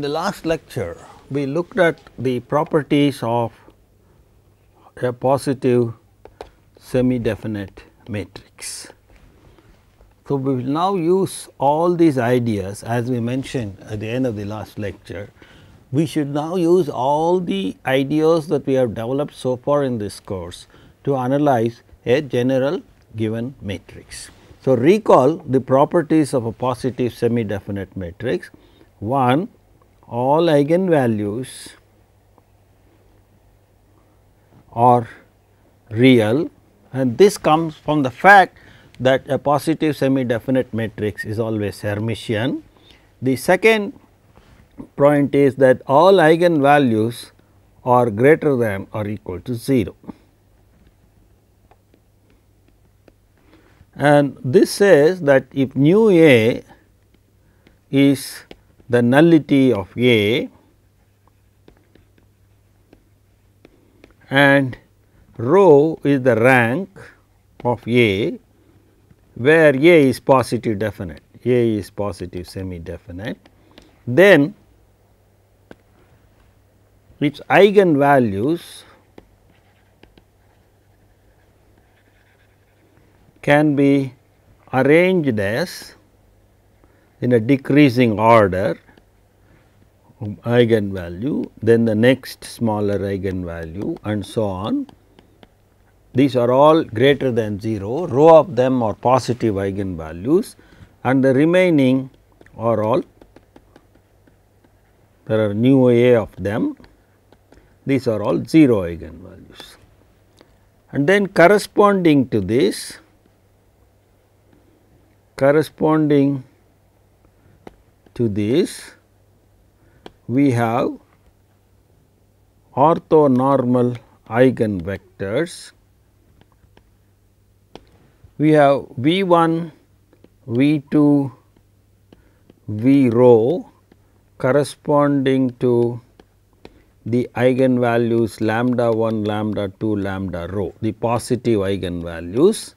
In the last lecture, we looked at the properties of a positive semi-definite matrix. So, we will now use all these ideas as we mentioned at the end of the last lecture. We should now use all the ideas that we have developed so far in this course to analyze a general given matrix. So, recall the properties of a positive semi-definite matrix. 1. All eigenvalues are real, and this comes from the fact that a positive semi-definite matrix is always Hermitian. The second point is that all eigenvalues are greater than or equal to 0. And this says that if nu A is the nullity of A and rho is the rank of A, where A is positive definite, A is positive semi-definite, then its eigenvalues can be arranged as in a decreasing order eigenvalue, then the next smaller eigenvalue and so on. These are all greater than 0, row of them are positive eigenvalues and the remaining are all, there are nu A of them, these are all 0 eigenvalues. And then corresponding to this, we have orthonormal eigenvectors. We have V 1, V 2, V rho corresponding to the eigenvalues lambda 1, lambda 2, lambda rho, the positive eigenvalues.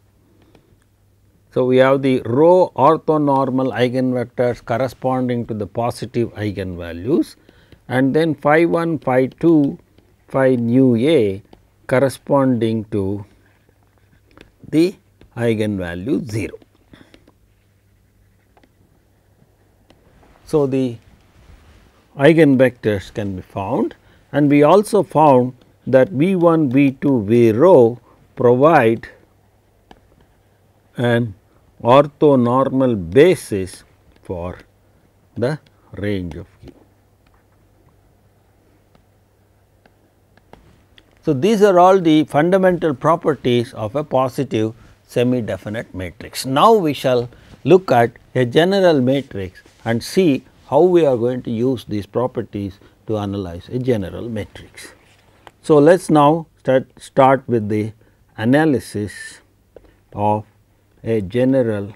So, we have the rho orthonormal eigenvectors corresponding to the positive eigenvalues and then phi 1, phi 2, phi nu A corresponding to the eigenvalue 0. So, the eigenvectors can be found, and we also found that V 1, V 2, V rho provide an orthonormal basis for the range of Q. So, these are all the fundamental properties of a positive semi-definite matrix. Now, we shall look at a general matrix and see how we are going to use these properties to analyze a general matrix. So, let us now start with the analysis of a general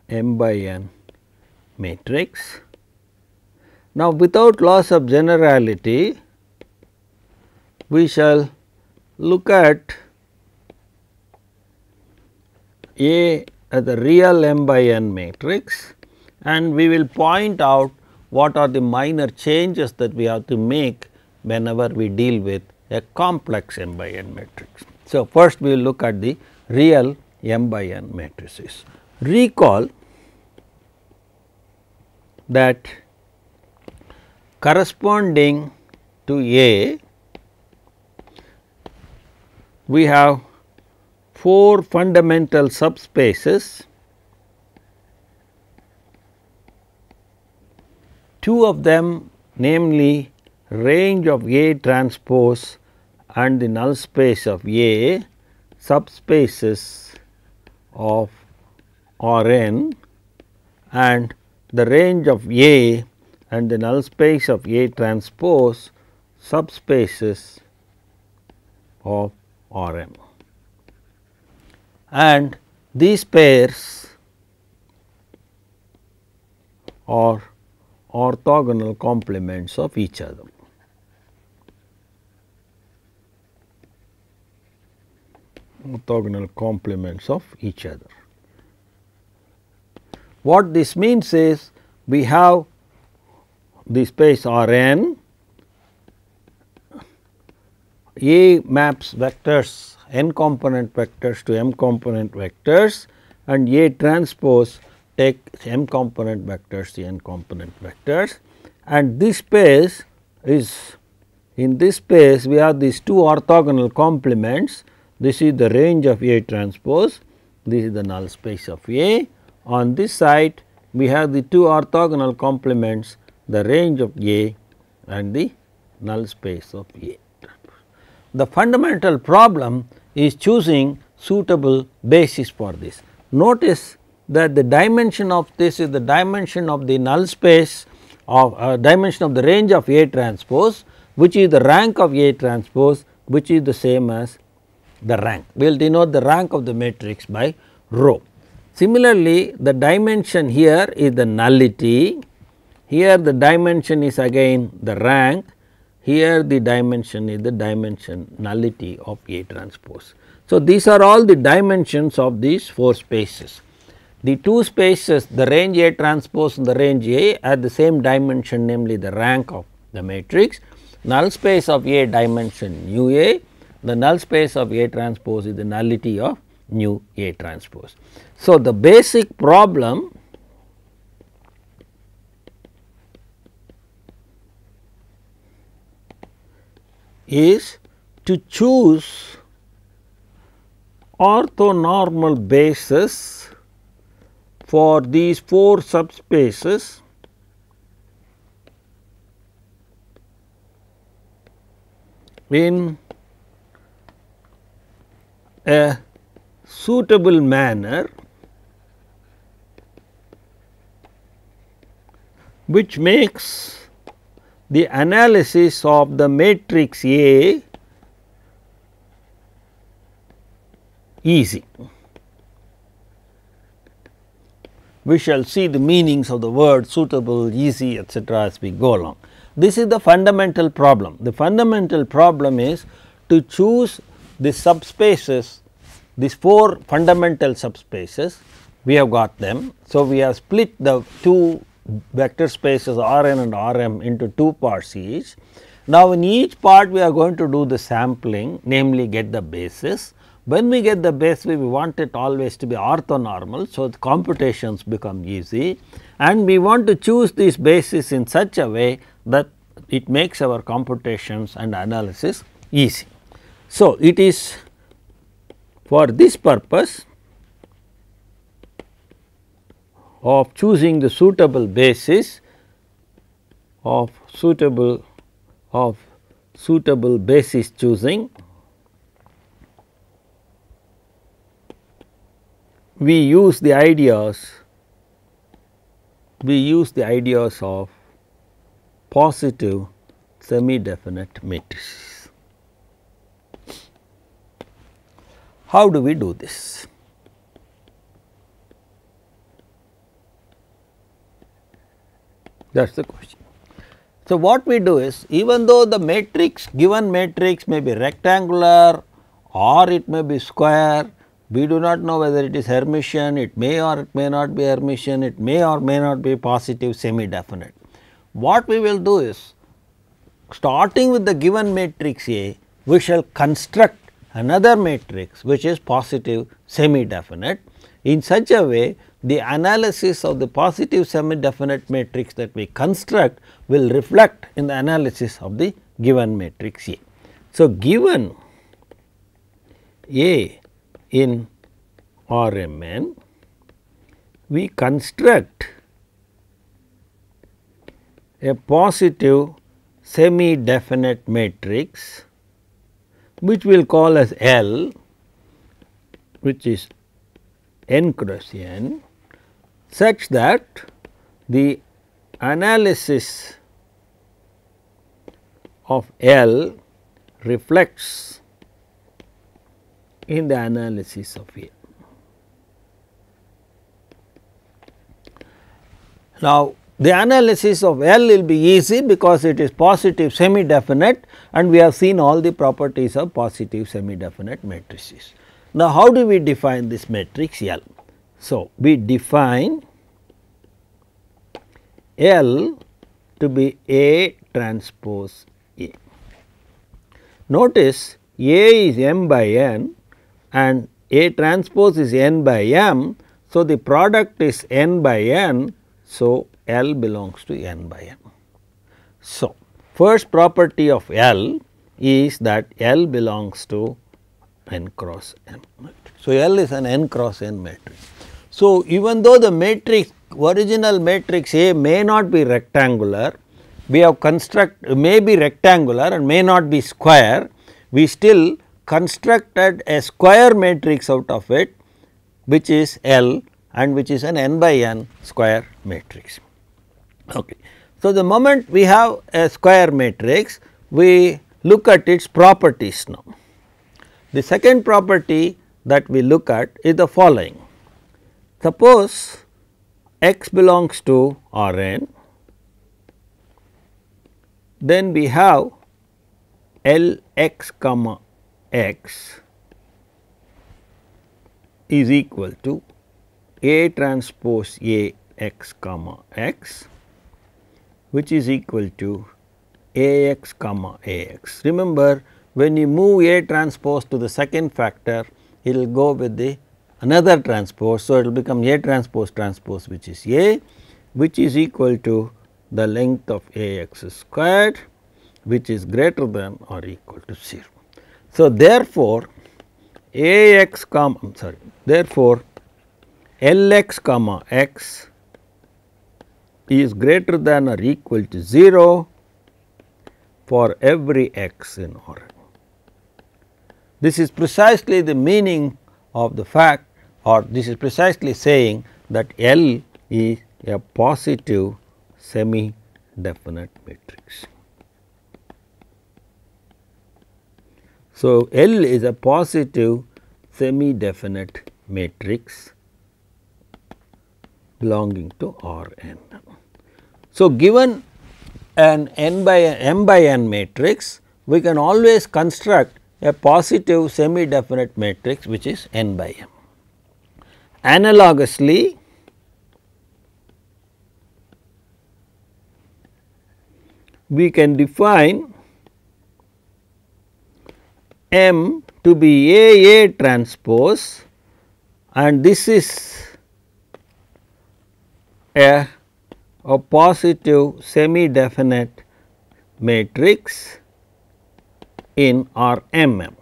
m by n matrix. Now, without loss of generality, we shall look at A as a real m by n matrix, and we will point out what are the minor changes that we have to make whenever we deal with a complex m by n matrix. So, first we will look at the real m by n matrices. Recall that corresponding to A, we have 4 fundamental subspaces. 2 of them, namely range of A transpose and the null space of A, subspaces of R n, and the range of A and the null space of A transpose, subspaces of R m. And these pairs are orthogonal complements of each other. Orthogonal complements of each other. What this means is we have the space R n, A maps vectors n component vectors to m component vectors, and A transpose takes m component vectors to n component vectors, and this space is, in this space we have these two orthogonal complements. This is the range of A transpose, this is the null space of A. On this side we have the two orthogonal complements, the range of A and the null space of A. The fundamental problem is choosing suitable basis for this. Notice that the dimension of this is the dimension of the null space of dimension of the range of A transpose, which is the rank of A transpose, which is the same as the rank. We will denote the rank of the matrix by rho. Similarly, the dimension here is the nullity, here the dimension is again the rank, here the dimension is the dimension nullity of A transpose. So, these are all the dimensions of these 4 spaces. The 2 spaces, the range A transpose and the range A, are the same dimension, namely the rank of the matrix. Null space of A dimension nu A, the null space of A transpose is the nullity of nu A transpose. So, the basic problem is to choose orthonormal basis for these 4 subspaces in a suitable manner, which makes the analysis of the matrix A easy. We shall see the meanings of the word suitable, easy, etc., as we go along. This is the fundamental problem. The fundamental problem is to choose the subspaces, these 4 fundamental subspaces, we have got them. So, we have split the 2 vector spaces R n and R m into 2 parts each. Now, in each part we are going to do the sampling, namely get the basis. When we get the basis, we want it always to be orthonormal. So, the computations become easy, and we want to choose these bases in such a way that it makes our computations and analysis easy. So, it is for this purpose of choosing the suitable basis of suitable basis choosing, we use the ideas of positive semi-definite matrices. How do we do this? That is the question. So, what we do is, even though the matrix, given matrix may be rectangular or it may be square, we do not know whether it is Hermitian, it may or it may not be Hermitian, it may or may not be positive semi definite. What we will do is, starting with the given matrix A, we shall construct another matrix which is positive semi definite. In such a way, the analysis of the positive semi definite matrix that we construct will reflect in the analysis of the given matrix A. So, given A in R m n, we construct a positive semi definite matrix which we will call as L, which is n cross n, such that the analysis of L reflects in the analysis of A. Now, the analysis of L will be easy because it is positive semi definite, and we have seen all the properties of positive semi definite matrices. Now, how do we define this matrix L? So, we define L to be A transpose A. Notice A is m by n and A transpose is n by m. So, the product is n by n. So, L belongs to n by m. So, first property of L is that L belongs to n cross m matrix. So, L is an n cross n matrix. So, even though the matrix original matrix A may not be rectangular, we have may be rectangular and may not be square, we still constructed a square matrix out of it, which is L and which is an n by n square matrix. Okay. So, the moment we have a square matrix, we look at its properties now. The second property that we look at is the following. Suppose x belongs to R n, then we have L x comma x is equal to A transpose A x comma x, which is equal to A x comma A x. Remember, when you move A transpose to the second factor, it will go with the another transpose. So, it will become A transpose transpose, which is A, which is equal to the length of A x squared, which is greater than or equal to 0. So, therefore, A x comma therefore, L x comma x is greater than or equal to 0 for every x in R n. This is precisely the meaning of the fact, or this is precisely saying that L is a positive semi definite matrix. So, L is a positive semi definite matrix belonging to R n. So, given an m by n matrix, we can always construct a positive semi definite matrix, which is n by m. Analogously, we can define M to be A transpose, and this is a positive semi definite matrix in R m m.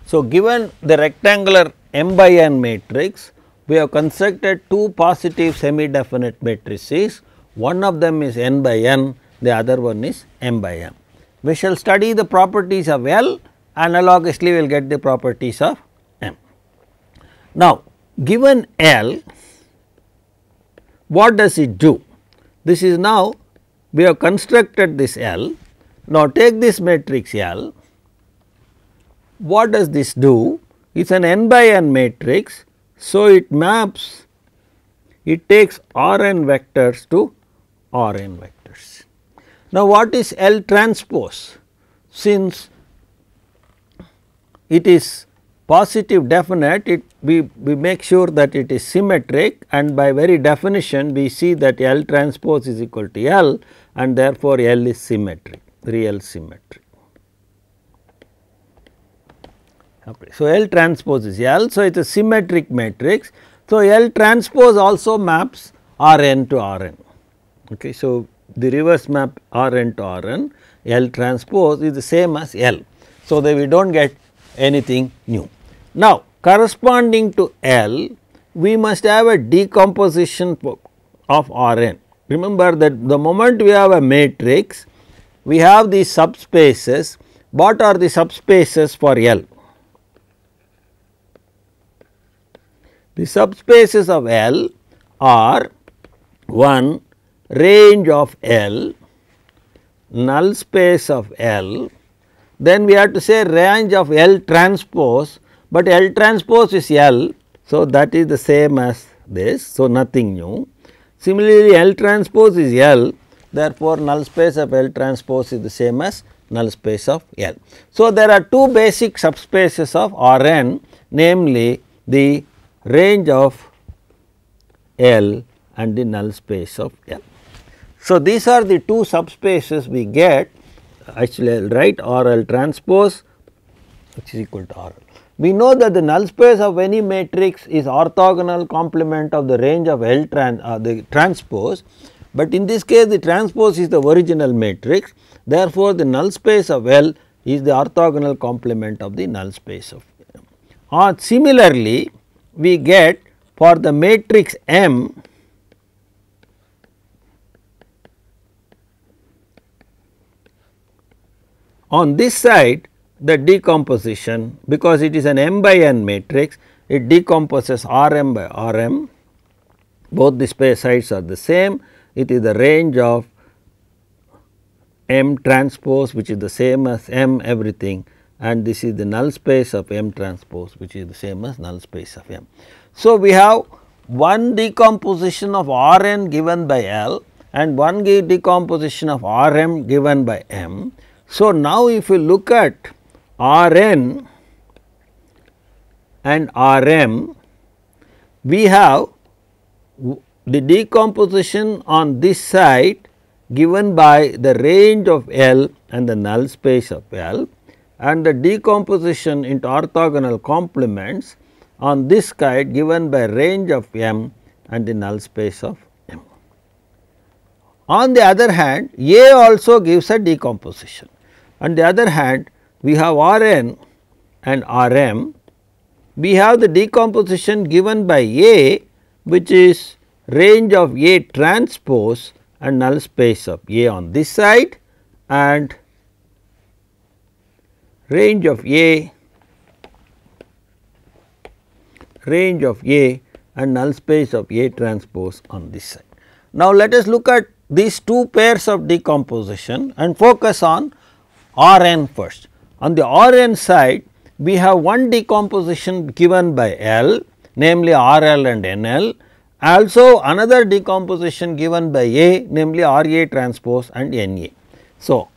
So, given the rectangular m by n matrix, we have constructed two positive semi definite matrices. One of them is n by n, the other one is m by m. We shall study the properties of L, analogously we will get the properties of m. Now, given L, what does it do? This is now we have constructed this L. Now, take this matrix L. What does this do? It is an n by n matrix. So, it maps, it takes R n vectors to R n vectors. Now, what is L transpose? Since it is positive definite, we make sure that it is symmetric, and by very definition we see that L transpose is equal to L, and therefore, L is symmetric, real symmetry. Okay. So, L transpose is L. So, it is a symmetric matrix. So, L transpose also maps R n to R n. Okay. So, the reverse map R n to R n, L transpose is the same as L. So, that we do not get anything new. Now, corresponding to L, we must have a decomposition of R n. Remember that the moment we have a matrix, we have these subspaces. What are the subspaces for L? The subspaces of L are 1 range of L, null space of L, then we have to say range of L transpose, but L transpose is L. So, that is the same as this. So, nothing new. Similarly, L transpose is L, therefore, null space of L transpose is the same as null space of L. So, there are two basic subspaces of R n, namely the range of L and the null space of L. So, these are the two subspaces we get. Actually, I will write R L transpose which is equal to R L. We know that the null space of any matrix is orthogonal complement of the range of L the transpose, but in this case the transpose is the original matrix. Therefore, the null space of L is the orthogonal complement of the null space of M. Similarly, we get for the matrix M on this side the decomposition, because it is an m by n matrix, it decomposes R m by R m, both the space sides are the same, it is the range of M transpose which is the same as M everything, and this is the null space of M transpose which is the same as null space of M. So, we have one decomposition of R n given by L and one decomposition of R m given by M. So, now if you look at R n and R m, we have the decomposition on this side given by the range of L and the null space of L, and the decomposition into orthogonal complements on this side given by range of M and the null space of M. On the other hand, A also gives a decomposition. On the other hand, we have R n and R m, we have the decomposition given by A which is range of A transpose and null space of A on this side and range of A and null space of A transpose on this side. Now, let us look at these two pairs of decomposition and focus on R n first. On the R n side, we have one decomposition given by L, namely R L and N L, also another decomposition given by A, namely R A transpose and N A. So,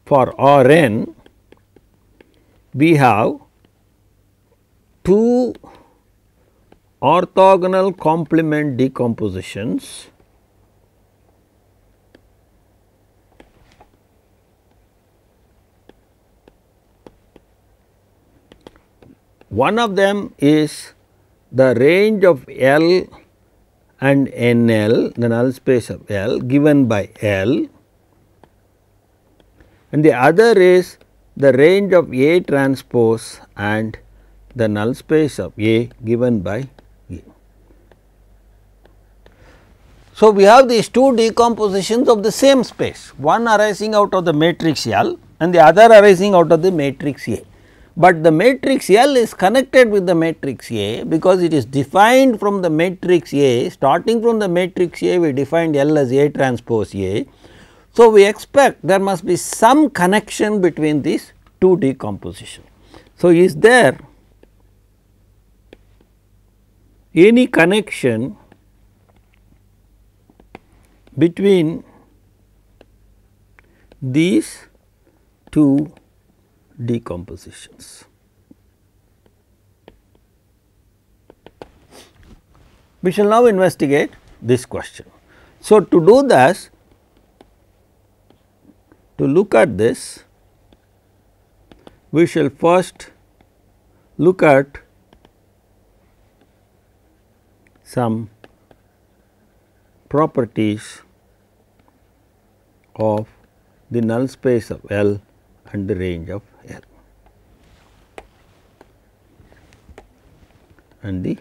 for R n, we have two orthogonal complement decompositions one of them is the range of L and N L, the null space of L given by L, and the other is the range of A transpose and the null space of A given by A. So, we have these two decompositions of the same space, one arising out of the matrix L and the other arising out of the matrix A. But the matrix L is connected with the matrix A because it is defined from the matrix A. Starting from the matrix A, we defined L as A transpose A. So, we expect there must be some connection between these two decompositions. So, is there any connection between these two decompositions? We shall now investigate this question. So, to do this, to look at this, we shall first look at some properties of the null space of L and the range of L and the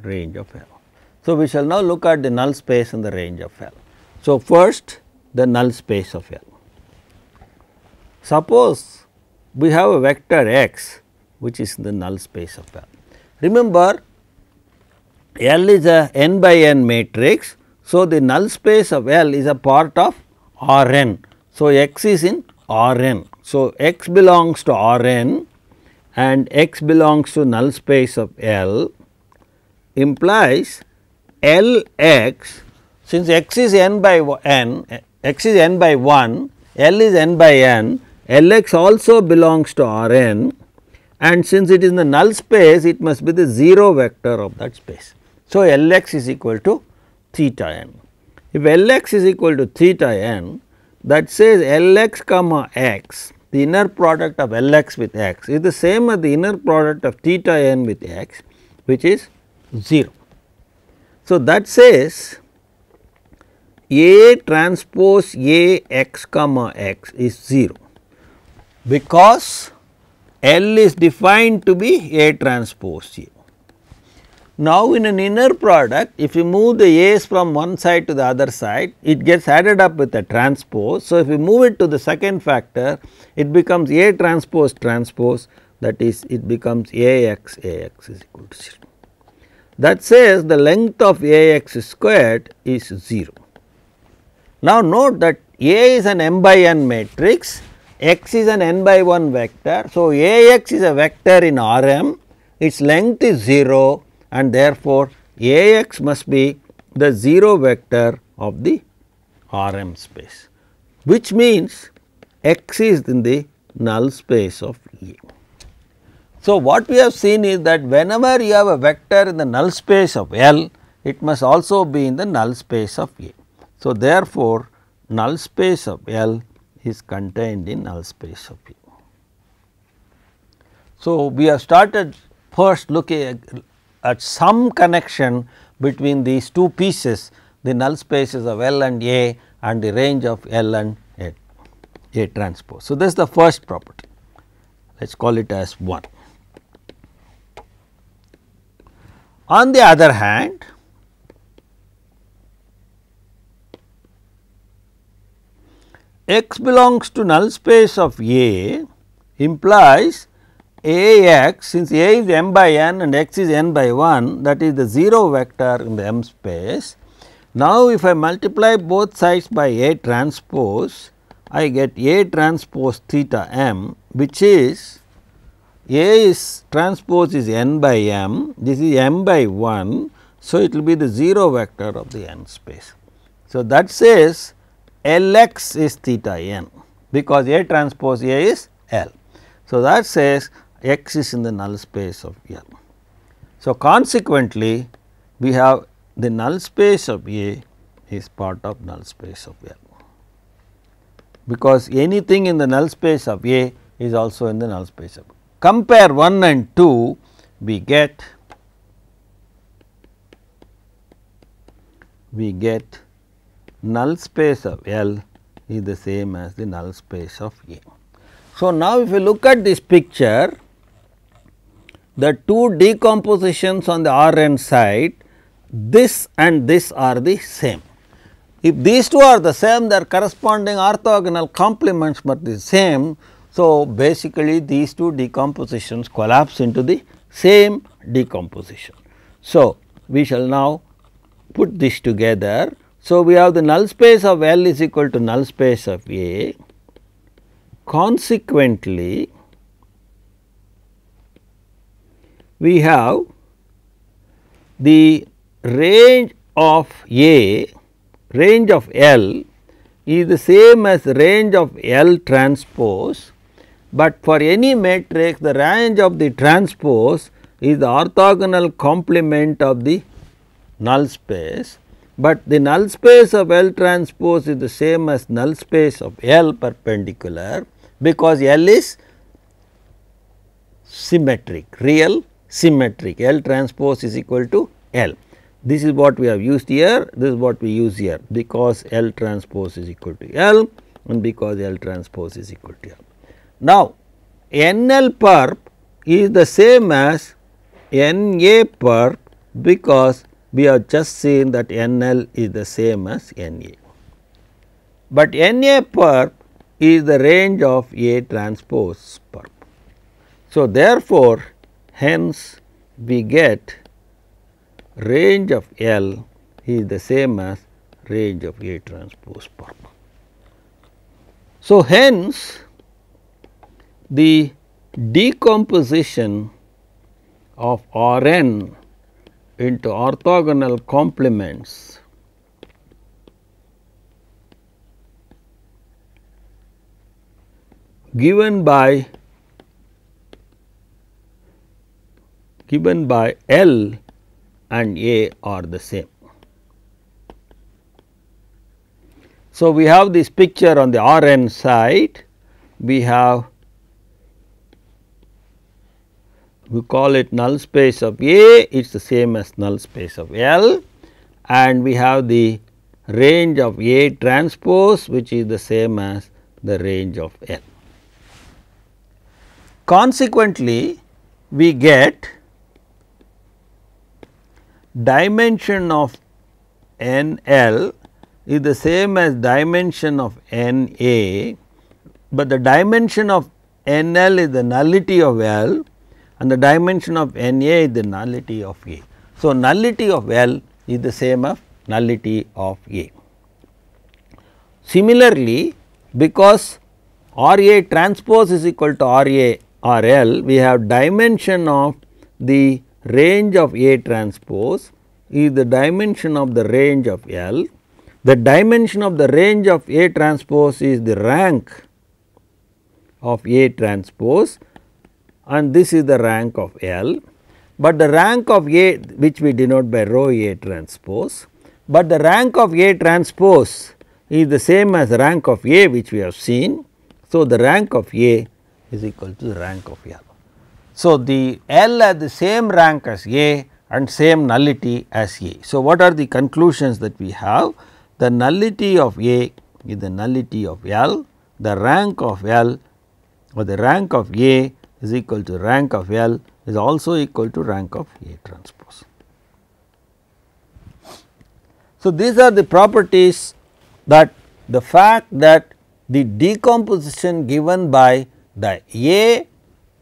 range of L. So, we shall now look at the null space and the range of L. So, first the null space of L. Suppose we have a vector x which is the null space of L. Remember, L is a n by n matrix. So, the null space of L is a part of R n. So, x is in R n. So, x belongs to R n and x belongs to null space of L implies L x, since x is n by n, x is n by 1, L is n by n, L x also belongs to R n, and since it is in the null space, it must be the 0 vector of that space. So, Lx is equal to theta n. If Lx is equal to theta n, that says Lx comma x, the inner product of Lx with x is the same as the inner product of theta n with x, which is 0. So, that says A transpose A x comma x is 0, because L is defined to be A transpose A. Now, in an inner product, if you move the A's from one side to the other side, it gets added up with a transpose. So, if you move it to the second factor, it becomes A transpose transpose, that is, it becomes Ax is equal to 0. That says the length of Ax squared is 0. Now, note that A is an m by n matrix, x is an n by 1 vector. So, Ax is a vector in Rm, its length is 0, and therefore, Ax must be the 0 vector of the Rm space, which means x is in the null space of A. So, what we have seen is that whenever you have a vector in the null space of L, it must also be in the null space of A. So, therefore, null space of L is contained in null space of A. So, we have started first looking at some connection between these two pieces, the null spaces of L and A and the range of L and A transpose. So, this is the first property, let us call it as 1. On the other hand, x belongs to null space of A implies Ax, since A is m by n and x is n by 1, that is the 0 vector in the M space. Now, if I multiply both sides by A transpose, I get A transpose theta m, which is A is transpose is n by m, this is m by 1. So, it will be the 0 vector of the n space. So, that says Lx is theta n, because A transpose A is L. So, that says x is in the null space of L. So, consequently, we have the null space of A is part of null space of L, because anything in the null space of A is also in the null space of L. Compare 1 and 2, we get null space of L is the same as the null space of A. So, now if you look at this picture, the two decompositions on the Rn side, this and this are the same. If these two are the same, their corresponding orthogonal complements must be the same. So, basically these two decompositions collapse into the same decomposition. So, we shall now put this together. So, we have the null space of L is equal to null space of A. Consequently, we have the range of A, range of L is the same as range of L transpose, but for any matrix the range of the transpose is the orthogonal complement of the null space, but the null space of L transpose is the same as null space of L perpendicular, because L is symmetric, real symmetric, L transpose is equal to L. This is what we have used here, this is what we use here, because L transpose is equal to L and because L transpose is equal to L. Now, NL perp is the same as NA perp, because we have just seen that NL is the same as NA, but NA perp is the range of A transpose perp. So, therefore, hence we get range of L is the same as range of A transpose perp. So, hence the decomposition of Rn into orthogonal complements given by L and A are the same. So, we have this picture on the Rn side, we call it null space of A, it is the same as null space of L, and we have the range of A transpose, which is the same as the range of L. Consequently, we get dimension of N L is the same as dimension of N A, but the dimension of N L is the nullity of L and the dimension of N A is the nullity of A. So, nullity of L is the same as nullity of A. Similarly, because R A transpose is equal to R A R L, we have dimension of the range of A transpose is the dimension of the range of L. The dimension of the range of A transpose is the rank of A transpose, and this is the rank of L, but the rank of A, which we denote by rho A transpose, but the rank of A transpose is the same as rank of A, which we have seen. So, the rank of A is equal to the rank of L. So, the L has the same rank as A and same nullity as A. So, what are the conclusions that we have? The nullity of A is the nullity of L, the rank of L or the rank of A is equal to rank of L is also equal to rank of A transpose. So, these are the properties that the fact that the decomposition given by the A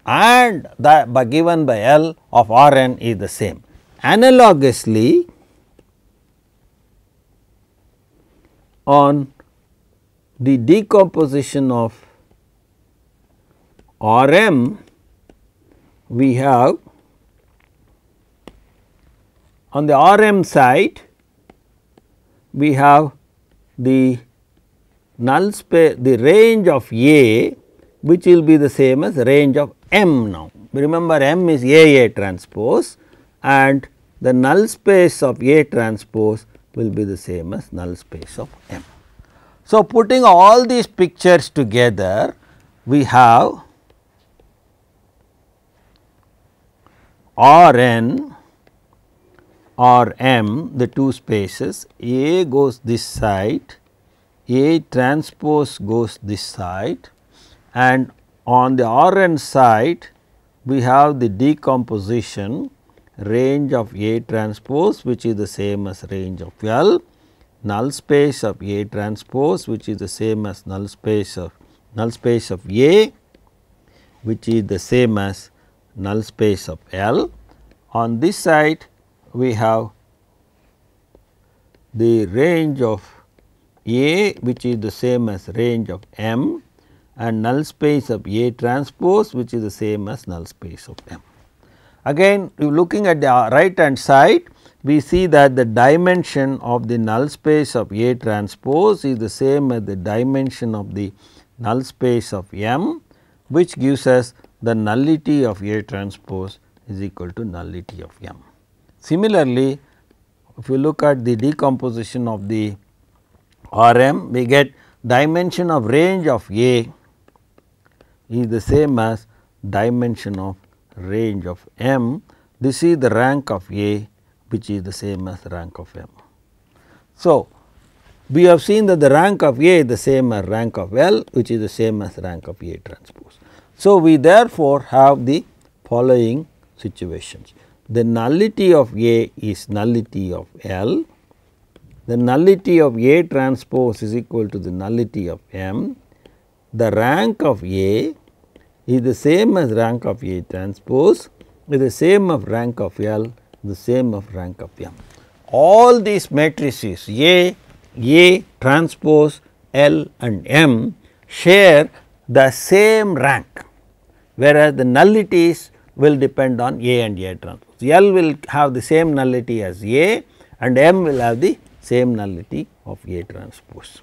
and given by L of Rn is the same. Analogously, on the decomposition of Rm, we have on the Rm side we have the null space, the range of A, which will be the same as range of M now. Remember, M is A transpose and the null space of A transpose will be the same as null space of M. So, putting all these pictures together, we have Rn or M, the two spaces, A goes this side, A transpose goes this side, and on the Rn side we have the decomposition range of A transpose, which is the same as range of L, null space of A transpose, which is the same as null space of A, which is the same as null space of L. On this side we have the range of A, which is the same as range of M, and null space of A transpose, which is the same as null space of M. Again, looking at the right hand side, we see that the dimension of the null space of A transpose is the same as the dimension of the null space of M, which gives us the nullity of A transpose is equal to nullity of M. Similarly, if you look at the decomposition of the Rm, we get dimension of range of A is the same as dimension of range of M. This is the rank of A, which is the same as rank of M. So, we have seen that the rank of A is the same as rank of L, which is the same as rank of A transpose. So, we therefore have the following situations. The nullity of A is nullity of L, the nullity of A transpose is equal to the nullity of M, the rank of A is the same as rank of A transpose, is the same of rank of L, the same of rank of M. All these matrices A transpose, L and M share the same rank, whereas the nullities will depend on A and A transpose. L will have the same nullity as A and M will have the same nullity of A transpose.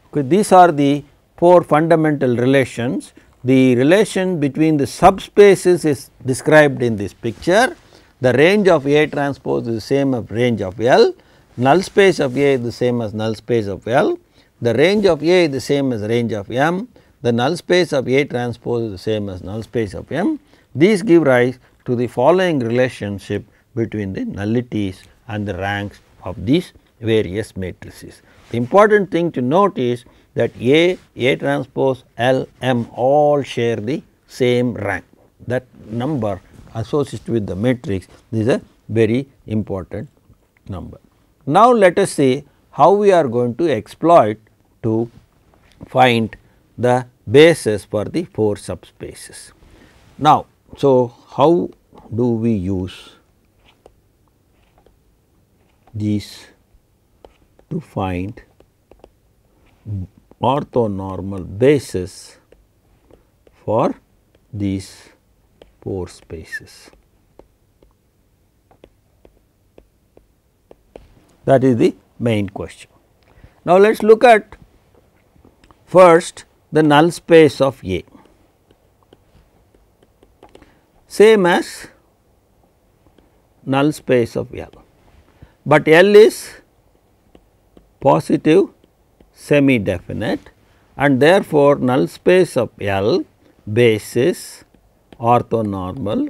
Okay, these are the four fundamental relations. The relation between the subspaces is described in this picture. the range of A transpose is the same as range of L, null space of A is the same as null space of L, the range of A is the same as range of M, the null space of A transpose is the same as null space of M. These give rise to the following relationship between the nullities and the ranks of these various matrices. The important thing to note is that A transpose, L, M all share the same rank. That number associated with the matrix is a very important number. Now, let us see how we are going to exploit to find the basis for the 4 subspaces. Now, so how do we use these to find orthonormal basis for these 4 spaces? That is the main question. Now, let us look at first the null space of A, same as null space of L, but L is positive semi definite and therefore, null space of L basis orthonormal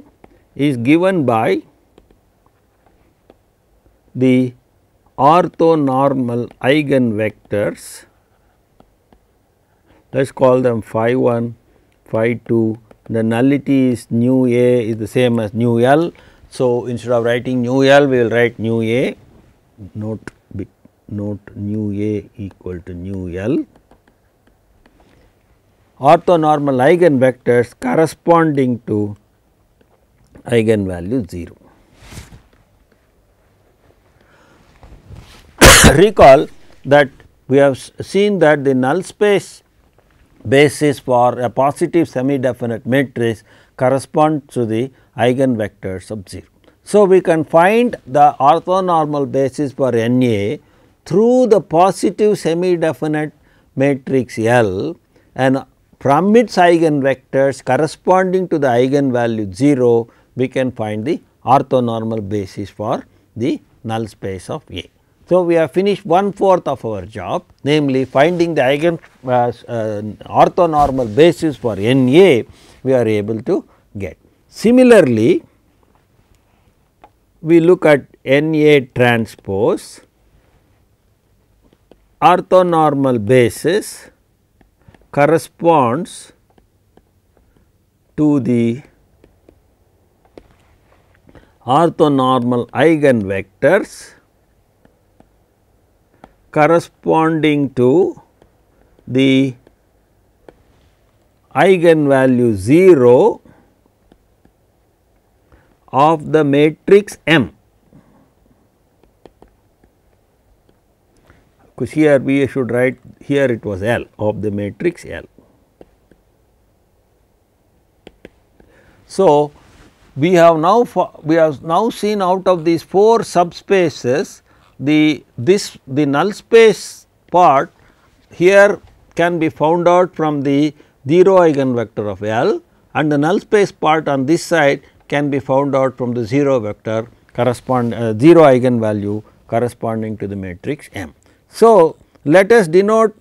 is given by the orthonormal eigenvectors. Let us call them phi 1, phi 2, the nullity is nu A is the same as nu L. So, instead of writing nu L, we will write nu A, note nu A equal to nu L. Orthonormal eigenvectors corresponding to eigenvalue 0. Recall that we have seen that the null space basis for a positive semi definite matrix corresponds to the eigenvectors of 0. So, we can find the orthonormal basis for N A through the positive semi definite matrix L, and from its eigenvectors corresponding to the eigenvalue 0, we can find the orthonormal basis for the null space of A. So, we have finished 1/4 of our job, namely finding the orthonormal basis for N A we are able to get. Similarly, we look at N A transpose, orthonormal basis corresponds to the orthonormal eigenvectors corresponding to the eigenvalue 0 of the matrix M. Because here we should write, here it was L of the matrix L. So, we have now seen out of these 4 subspaces the null space part here can be found out from the 0 eigenvector of L, and the null space part on this side can be found out from the 0 vector 0 eigenvalue corresponding to the matrix M. So, let us denote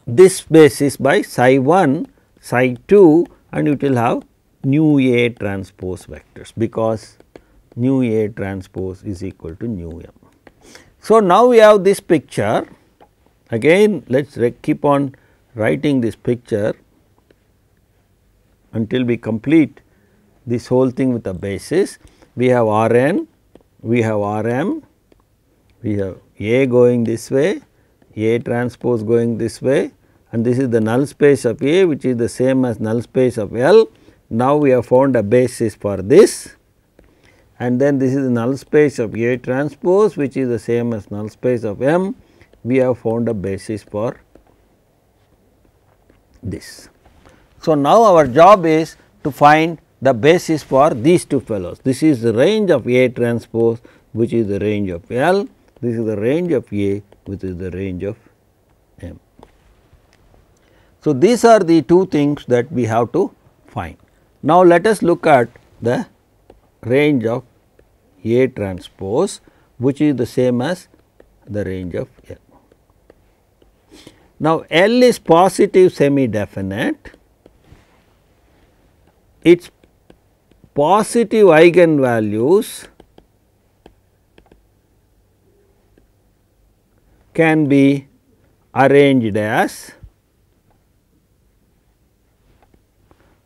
this basis by psi 1, psi 2, and it will have nu A transpose vectors, because nu A transpose is equal to nu M. So, now we have this picture. Again, let us keep on writing this picture until we complete this whole thing with a basis. We have R n, we have R m, we have A going this way, A transpose going this way, and this is the null space of A, which is the same as null space of L. Now, we have found a basis for this, and then this is the null space of A transpose, which is the same as null space of M. We have found a basis for this. So, now our job is to find the basis for these two fellows. This is the range of A transpose, which is the range of L. This is the range of A, which is the range of M. So, these are the two things that we have to find. Now, let us look at the range of A transpose, which is the same as the range of L. Now, L is positive semi definite, its positive eigenvalues can be arranged as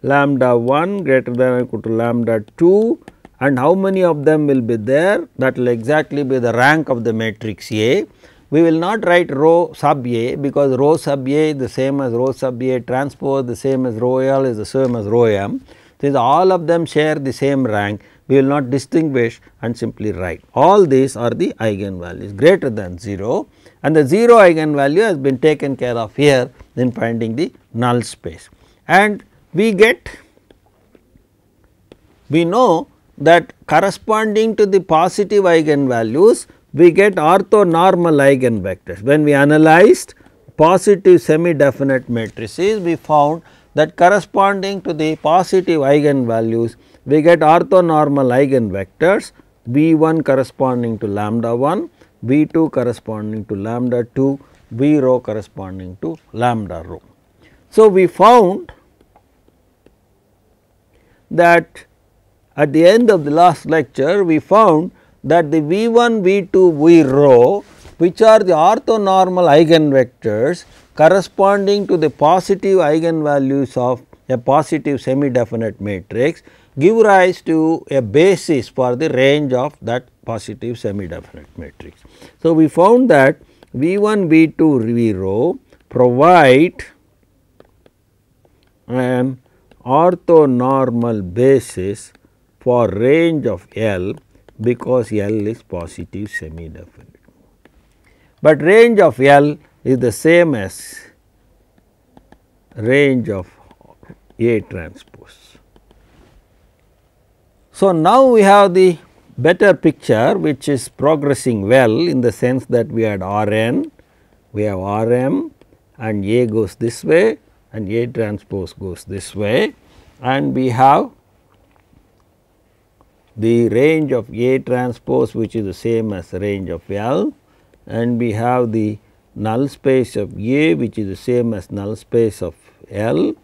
lambda 1 greater than or equal to lambda 2, and how many of them will be there? That will exactly be the rank of the matrix A. We will not write rho sub A, because rho sub A is the same as rho sub A transpose, the same as rho L is the same as rho M. Since all of them share the same rank, we will not distinguish and simply write. All these are the eigenvalues greater than 0, and the 0 eigenvalue has been taken care of here in finding the null space. And we know that corresponding to the positive eigenvalues, we get orthonormal eigenvectors. When we analyzed positive semi definite matrices, we found that corresponding to the positive eigenvalues, we get orthonormal eigenvectors V 1 corresponding to lambda 1, V 2 corresponding to lambda 2, V rho corresponding to lambda rho. So, we found that at the end of the last lecture, we found that the V 1, V 2, V rho, which are the orthonormal eigenvectors corresponding to the positive eigenvalues of a positive semi definite matrix, give rise to a basis for the range of that positive semi definite matrix. So, we found that V 1, V 2, V rho provide an orthonormal basis for range of L, because L is positive semi definite. But range of L is the same as range of A transpose. So, now we have the better picture, which is progressing well, in the sense that we had Rn, we have Rm, and A goes this way and A transpose goes this way, and we have the range of A transpose, which is the same as the range of L, and we have the null space of A, which is the same as null space of L,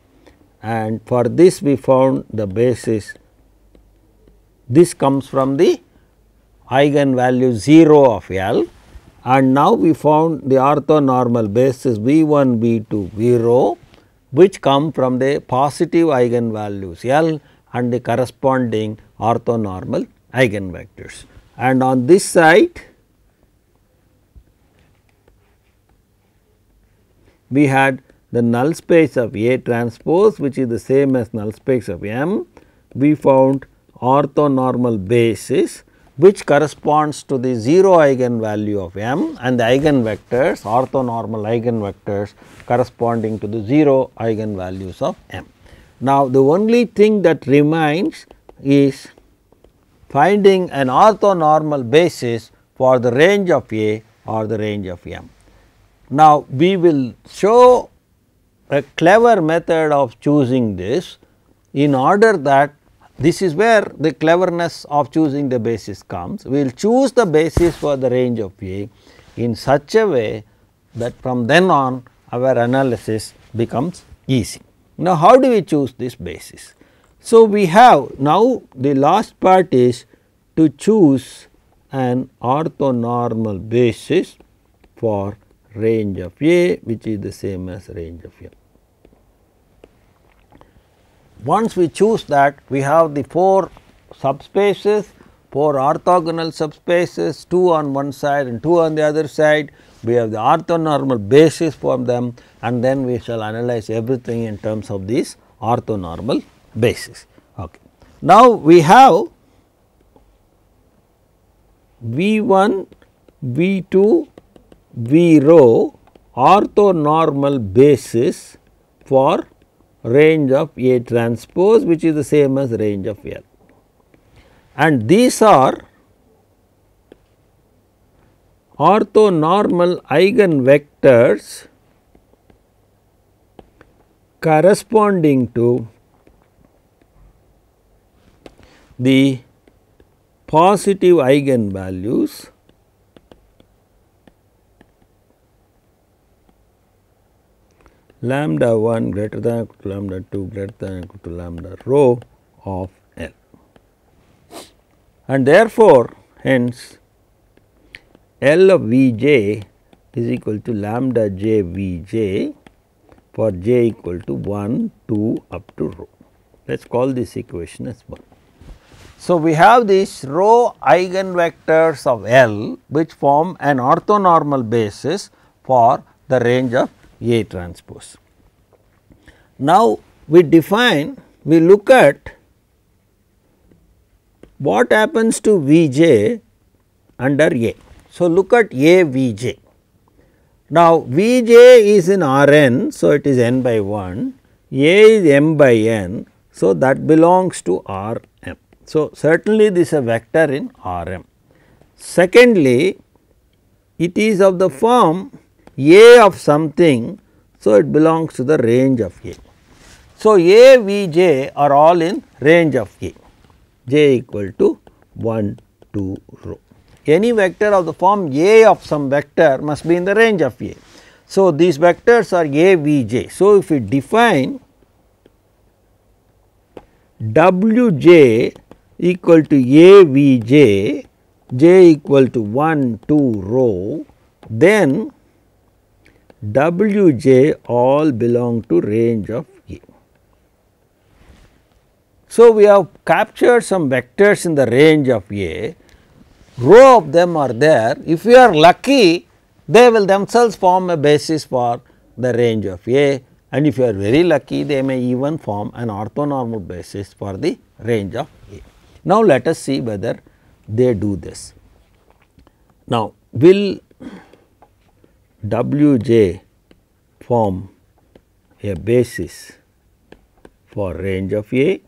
and for this we found the basis. This comes from the eigenvalue 0 of L, and now we found the orthonormal basis V 1, V 2, V rho, which come from the positive eigenvalues L and the corresponding orthonormal eigenvectors. And on this side, we had the null space of A transpose, which is the same as null space of M. We found orthonormal basis, which corresponds to the 0 eigenvalue of M, and the eigenvectors, orthonormal eigenvectors corresponding to the 0 eigenvalues of M. Now, the only thing that remains is finding an orthonormal basis for the range of A or the range of M. Now, we will show a clever method of choosing this, in order that this is where the cleverness of choosing the basis comes. We will choose the basis for the range of A in such a way that from then on our analysis becomes easy. Now, how do we choose this basis? So, we have now the last part is to choose an orthonormal basis for range of A, which is the same as range of M. Once we choose that, we have the 4 subspaces, 4 orthogonal subspaces, 2 on one side and 2 on the other side. We have the orthonormal basis for them, and then we shall analyze everything in terms of these orthonormal basis. Okay. Now, we have V 1, V 2, V rho orthonormal basis for range of A transpose, which is the same as range of L, and these are orthonormal eigenvectors corresponding to the positive eigenvalues lambda 1 greater than or equal to lambda 2 greater than or equal to lambda rho of L. And therefore, hence L of V j is equal to lambda j V j for j equal to 1, 2 up to rho. Let us call this equation as 1. So, we have these rho eigenvectors of L which form an orthonormal basis for the range of A transpose. Now, we look at what happens to V j under A. So, look at A V j. Now, V j is in R n, so it is n by 1, A is m by n, so that belongs to R m. So, certainly this is a vector in R m. Secondly, it is of the form A of something, so it belongs to the range of A. So, A V j are all in range of A, j equal to 1, 2 rho. Any vector of the form A of some vector must be in the range of A. So, these vectors are A V j. So, if we define W j equal to A V j, j equal to 1, 2 rho, then W j all belong to range of A. So, we have captured some vectors in the range of A, row of them are there. If we are lucky, they will themselves form a basis for the range of A, and if you are very lucky, they may even form an orthonormal basis for the range of A. Now, let us see whether they do this. Now, will W j form a basis for range of A?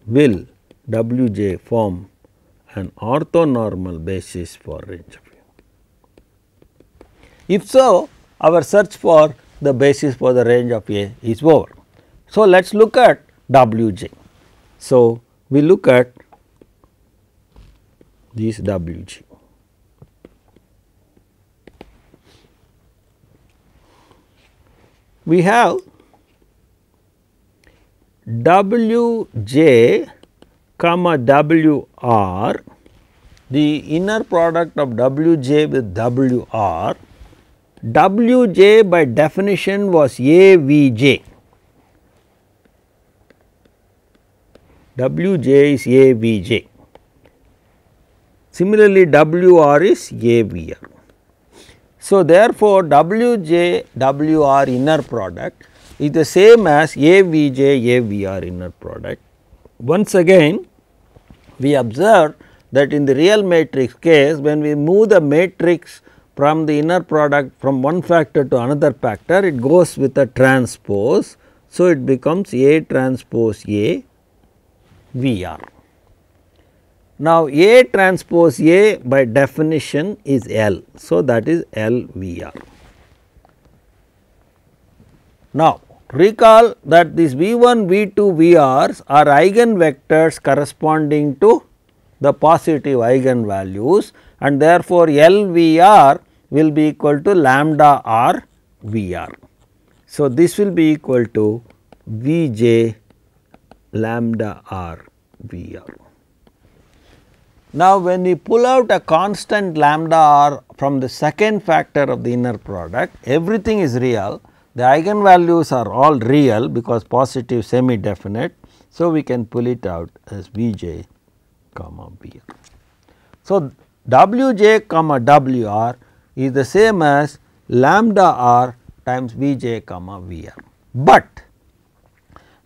Will W j form an orthonormal basis for range of A? If so, our search for the basis for the range of A is over. So, let us look at W j. So, we look at this W j. We have W j comma W r, the inner product of W j with W r. W j by definition was A V j. W j is A V j. Similarly, W r is A V r. So, therefore, W j W r inner product is the same as A V j A V r inner product. Once again, we observe that in the real matrix case, when we move the matrix from the inner product from one factor to another factor, it goes with a transpose. So, it becomes A transpose A V r. Now, A transpose A by definition is L. So, that is L V r. Now, recall that these V 1, V 2, V r's are eigenvectors corresponding to the positive eigenvalues, and therefore, L V r will be equal to lambda r V r. So, this will be equal to V j lambda r V r. Now, when we pull out a constant lambda r from the second factor of the inner product, everything is real, the eigenvalues are all real because positive semi definite. So, we can pull it out as V j comma V r. So, W j comma W r is the same as lambda r times V j comma V r, but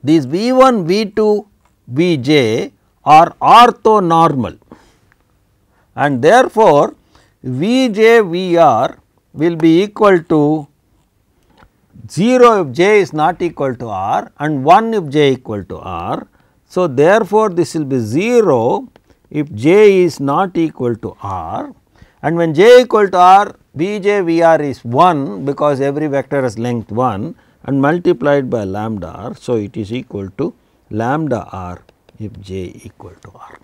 these V 1, V 2, V j are orthonormal, and therefore, V j V r will be equal to 0 if j is not equal to r and 1 if j equal to r. So, therefore, this will be 0 if j is not equal to r, and when j equal to r, V j V r is 1 because every vector has length 1 and multiplied by lambda r. So, it is equal to lambda r if j equal to r.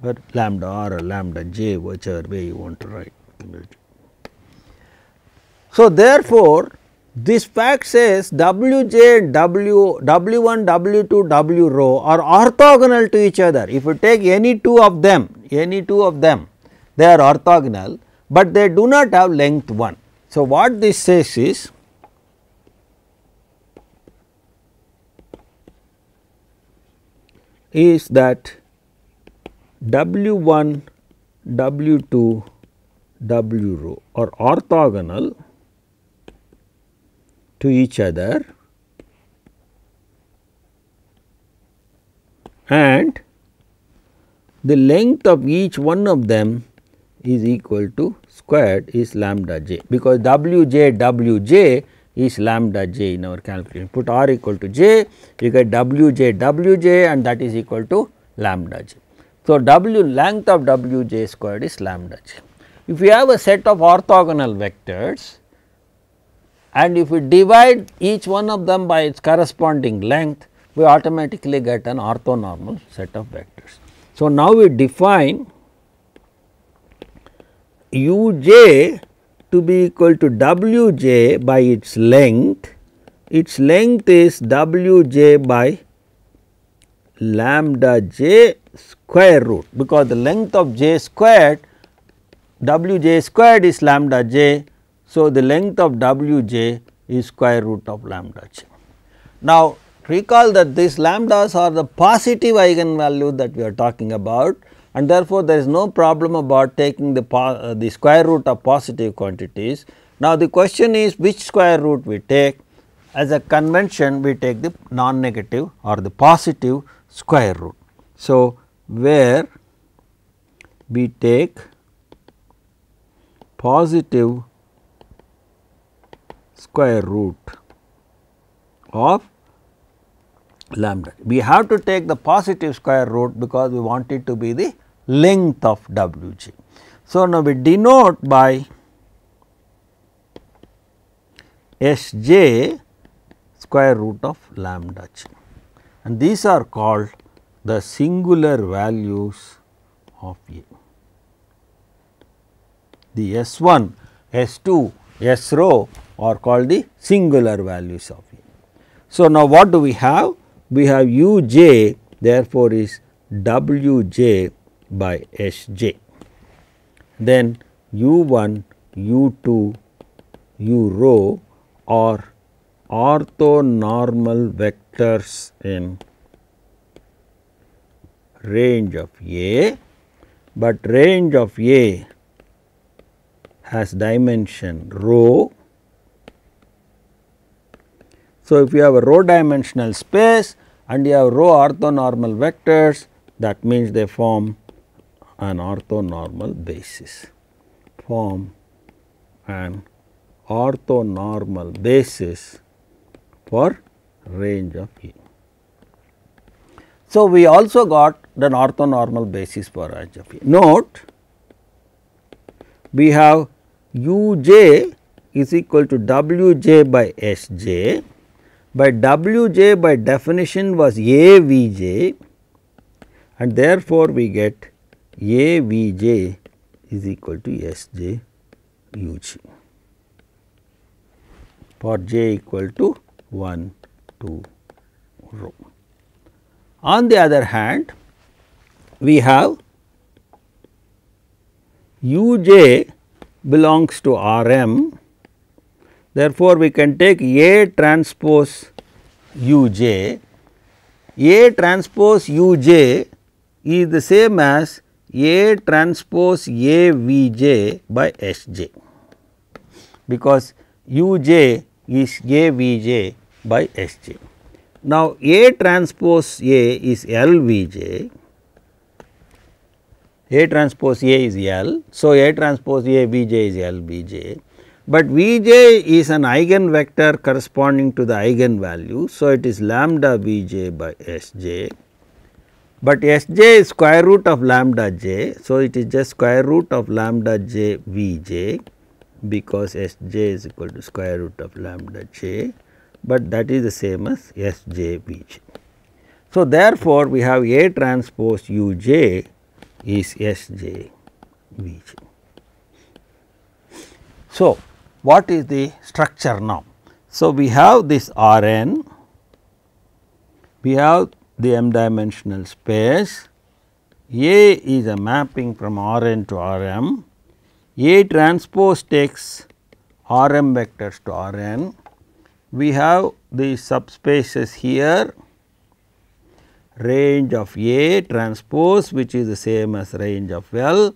or lambda r or lambda j, whichever way you want to write. So, therefore, this fact says W j and W 1, W 2, W rho are orthogonal to each other. If you take any two of them, they are orthogonal, but they do not have length 1. So, what this says is that W 1, W 2, W rho are orthogonal to each other, and the length of each one of them is equal to squared is lambda j, because W j is lambda j in our calculation. Put r equal to j, you get W j and that is equal to lambda j. So, length of W j squared is lambda j. If we have a set of orthogonal vectors and if we divide each one of them by its corresponding length, we automatically get an orthonormal set of vectors. So, now we define u j to be equal to W j by its length is W j by lambda j square root, because the length of j squared, W j squared is lambda j. So, the length of W j is square root of lambda j. Now, recall that these lambdas are the positive eigenvalue that we are talking about, and therefore, there is no problem about taking the square root of positive quantities. Now, the question is which square root we take. As a convention, we take the non-negative or the positive square root. So, where we take positive square root of lambda. We have to take the positive square root because we want it to be the length of W j. So, now we denote by S j square root of lambda j, and these are called the singular values of A. The S 1, S 2, S rho are called the singular values of A. So, now what do we have? We have u j, therefore, is W j by S j. Then u 1, u 2, u rho are orthonormal vectors in range of A, but range of A has dimension rho. So, if you have a rho dimensional space and you have rho orthonormal vectors, that means they form an orthonormal basis, for range of A. So, we also got an orthonormal basis for range of A. Note, we have u j is equal to W j by S j, but W j by definition was A V j, and therefore, we get A V j is equal to S j u g for j equal to 1, 2 rho. On the other hand, we have u j belongs to R m. Therefore, we can take A transpose u j. A transpose u j is the same as A transpose A V j by S j, because u j is A V j by S j. Now, A transpose A is L V j, A transpose A is L. So, A transpose A V j is L V j, but V j is an eigenvector corresponding to the eigenvalue. So, it is lambda V j by S j, but S j is square root of lambda j. So, it is just square root of lambda j V j, because S j is equal to square root of lambda j, but that is the same as S j V j. So, therefore, we have A transpose u j is S j V j. So, what is the structure now? So, we have this R n, we have the m dimensional space, A is a mapping from R n to R m, A transpose takes R m vectors to R n, we have the subspaces here, range of A transpose which is the same as range of L,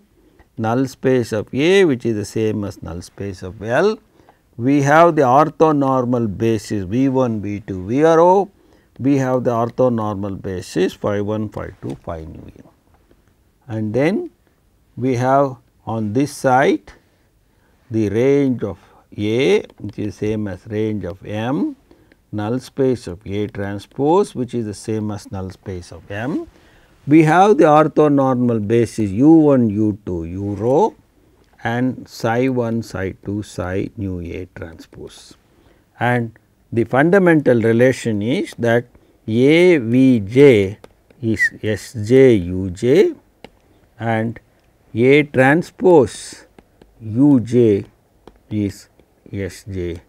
null space of A which is the same as null space of L. We have the orthonormal basis V 1, V 2, V r o, we have the orthonormal basis phi 1, phi 2, phi nu n. And then we have on this side the range of A which is same as range of M, null space of A transpose which is the same as null space of M. We have the orthonormal basis u 1, u 2, u rho and psi 1, psi 2, psi nu A transpose. And the fundamental relation is that A V j is S j u j and A transpose u j is S j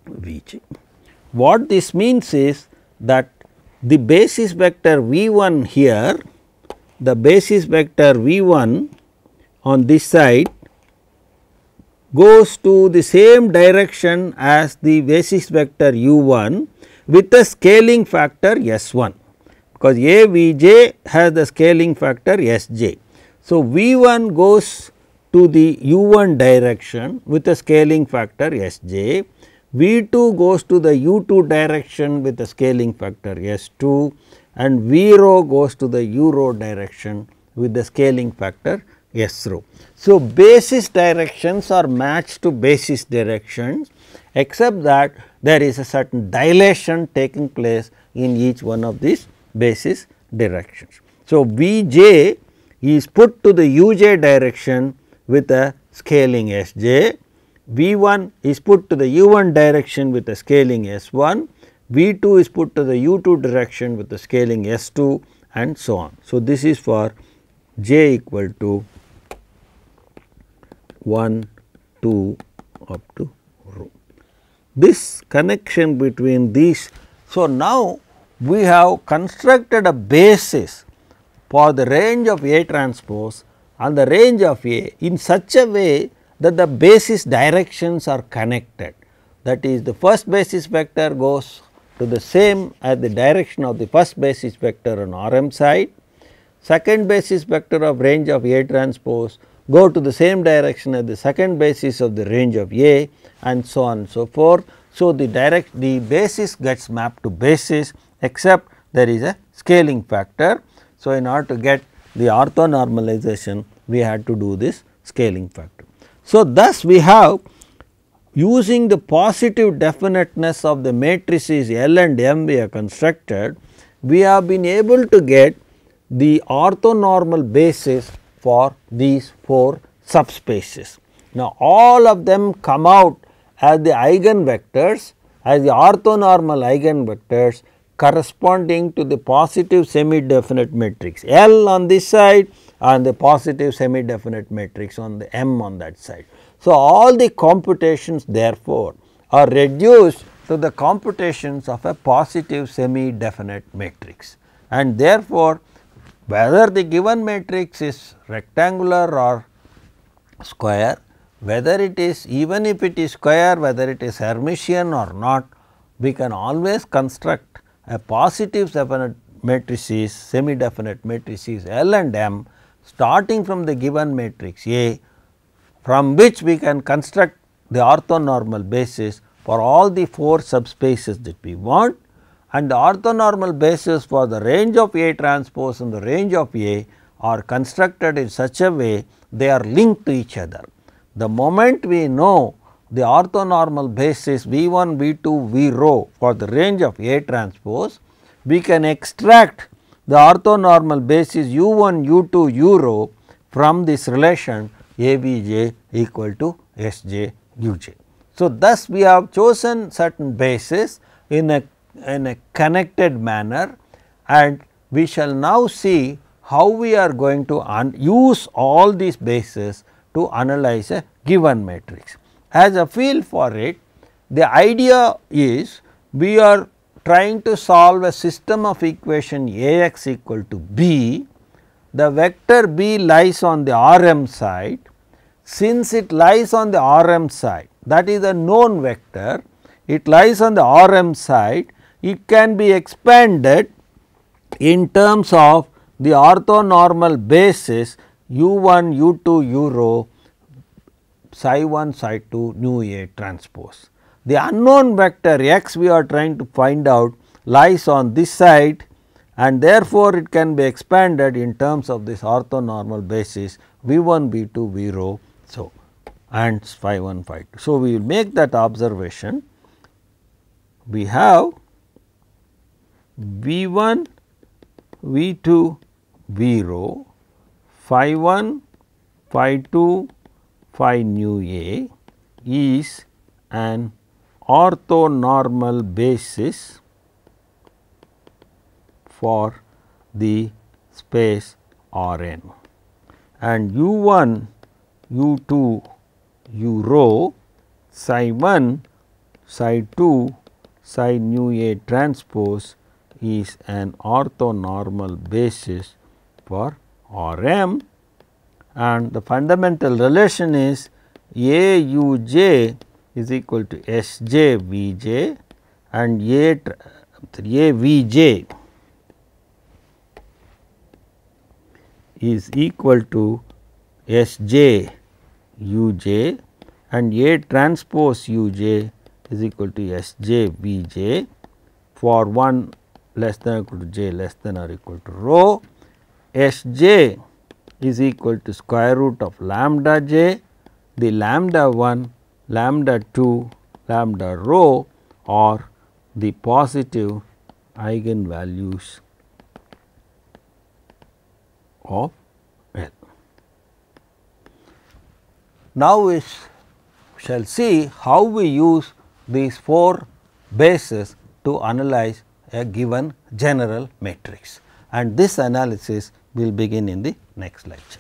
V j. What this means is that the basis vector V 1 here, the basis vector V 1 on this side goes to the same direction as the basis vector u 1 with a scaling factor S 1, because A V j has the scaling factor S j. So, V 1 goes to the u 1 direction with a scaling factor S j, V 2 goes to the u 2 direction with a scaling factor S 2 and V rho goes to the u rho direction with the scaling factor S rho. So, basis directions are matched to basis directions, except that there is a certain dilation taking place in each one of these basis directions. So, V j is put to the u j direction with a scaling S j, V 1 is put to the u 1 direction with a scaling S 1, V 2 is put to the u 2 direction with the scaling S 2 and so on. So, this is for j equal to 1, 2 up to rho. This connection between these. So, now we have constructed a basis for the range of A transpose and the range of A in such a way that the basis directions are connected. That is, the first basis vector goes to the same as the direction of the first basis vector on R m side, second basis vector of range of A transpose go to the same direction as the second basis of the range of A and so on and so forth. So, the basis gets mapped to basis, except there is a scaling factor. So, in order to get the orthonormalization, we had to do this scaling factor. So, thus we have, using the positive definiteness of the matrices L and M we have constructed, we have been able to get the orthonormal basis for these 4 subspaces. Now, all of them come out as the eigenvectors, as the orthonormal eigenvectors corresponding to the positive semi definite matrix L on this side and the positive semi definite matrix on the M on that side. So, all the computations therefore are reduced to the computations of a positive semi definite matrix, and therefore, whether the given matrix is rectangular or square, whether it is, even if it is square, whether it is Hermitian or not, we can always construct a positive definite matrices, semi definite matrices L and M starting from the given matrix A, from which we can construct the orthonormal basis for all the 4 subspaces that we want, and the orthonormal basis for the range of A transpose and the range of A are constructed in such a way they are linked to each other. The moment we know the orthonormal basis V 1, V 2, V rho for the range of A transpose, we can extract the orthonormal basis u 1, u 2, u rho from this relation A V j equal to S j u j. So, thus we have chosen certain basis in a connected manner, and we shall now see how we are going to use all these bases to analyze a given matrix. As a feel for it, the idea is we are trying to solve a system of equation A x equal to b. The vector b lies on the Rm side. Since it lies on the Rm side, that is a known vector, it lies on the Rm side, it can be expanded in terms of the orthonormal basis u1, u2, u rho, psi 1, psi 2, nu A transpose. The unknown vector x we are trying to find out lies on this side, and therefore, it can be expanded in terms of this orthonormal basis v1, v2, v rho, so and phi 1, phi 2. So, we will make that observation. We have v1, v2, v rho, phi 1, phi 2, phi nu A is an orthonormal basis for the space R n, and u1, u2, u rho, psi 1, psi 2, psi nu A transpose is an orthonormal basis for R m, and the fundamental relation is A u j is equal to S j v j, and A v j is equal to S j u j, and A transpose u j is equal to S j v j for 1 less than or equal to j less than or equal to rho. S j is equal to square root of lambda j, the lambda 1, lambda 2, lambda rho are the positive eigenvalues of L. Now, we shall see how we use these 4 bases to analyze a given general matrix, and this analysis will begin in the next lecture.